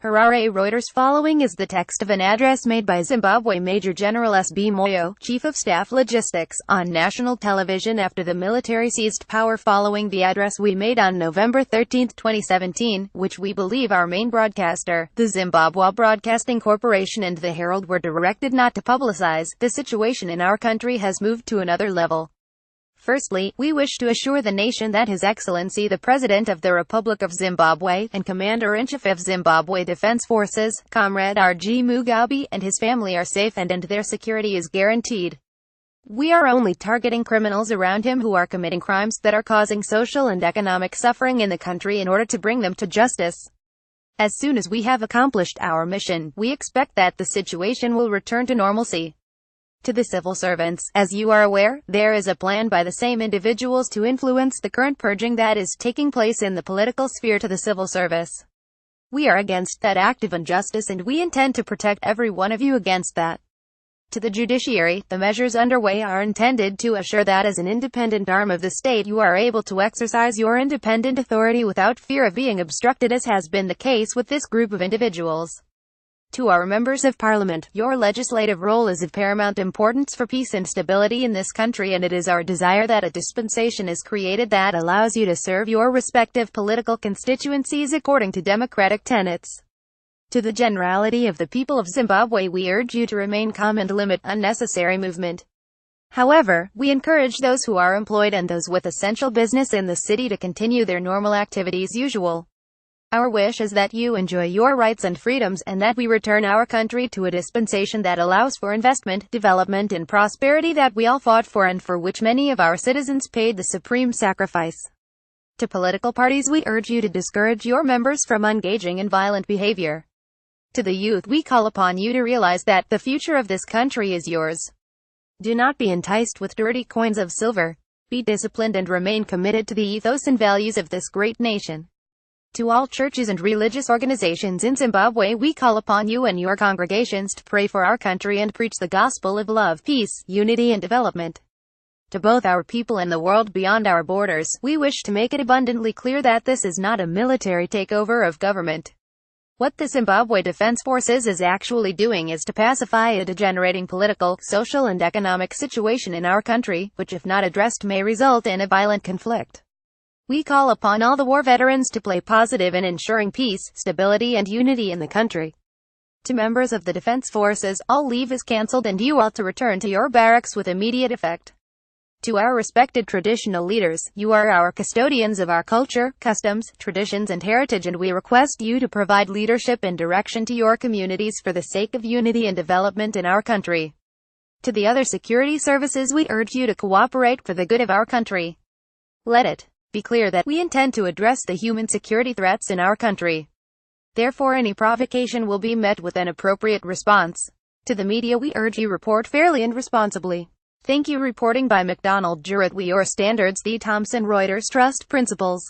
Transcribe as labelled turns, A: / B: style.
A: HARARE Reuters Following is the text of an address made by Zimbabwe Major General S.B. Moyo, Chief of Staff Logistics, on national television after the military seized power. Following the address we made on November 13, 2017, which we believe our main broadcaster, the Zimbabwe Broadcasting Corporation and the Herald were directed not to publicize, the situation in our country has moved to another level. Firstly, we wish to assure the nation that His Excellency the President of the Republic of Zimbabwe, and Commander-in-Chief of Zimbabwe Defense Forces, Comrade R.G. Mugabe, and his family are safe and their security is guaranteed. We are only targeting criminals around him who are committing crimes that are causing social and economic suffering in the country in order to bring them to justice. As soon as we have accomplished our mission, we expect that the situation will return to normalcy. To the civil servants, as you are aware, there is a plan by the same individuals to influence the current purging that is taking place in the political sphere to the civil service. We are against that act of injustice and we intend to protect every one of you against that. To the judiciary, the measures underway are intended to assure that as an independent arm of the state you are able to exercise your independent authority without fear of being obstructed, as has been the case with this group of individuals. To our members of parliament, your legislative role is of paramount importance for peace and stability in this country, and it is our desire that a dispensation is created that allows you to serve your respective political constituencies according to democratic tenets. To the generality of the people of Zimbabwe, we urge you to remain calm and limit unnecessary movement. However, we encourage those who are employed and those with essential business in the city to continue their normal activities usual. Our wish is that you enjoy your rights and freedoms, and that we return our country to a dispensation that allows for investment, development and prosperity that we all fought for and for which many of our citizens paid the supreme sacrifice. To political parties, we urge you to discourage your members from engaging in violent behavior. To the youth, we call upon you to realize that the future of this country is yours. Do not be enticed with dirty coins of silver. Be disciplined and remain committed to the ethos and values of this great nation. To all churches and religious organizations in Zimbabwe, we call upon you and your congregations to pray for our country and preach the gospel of love, peace, unity and development. To both our people and the world beyond our borders, we wish to make it abundantly clear that this is not a military takeover of government. What the Zimbabwe Defense Forces is actually doing is to pacify a degenerating political, social and economic situation in our country, which if not addressed may result in a violent conflict. We call upon all the war veterans to play positive in ensuring peace, stability and unity in the country. To members of the Defense Forces, all leave is cancelled and you are to return to your barracks with immediate effect. To our respected traditional leaders, you are our custodians of our culture, customs, traditions and heritage, and we request you to provide leadership and direction to your communities for the sake of unity and development in our country. To the other security services, we urge you to cooperate for the good of our country. Let it be clear that we intend to address the human security threats in our country. Therefore, any provocation will be met with an appropriate response. To the media, we urge you report fairly and responsibly. Thank you. Reporting by McDonald Jurat. We your standards, the Thomson Reuters Trust Principles.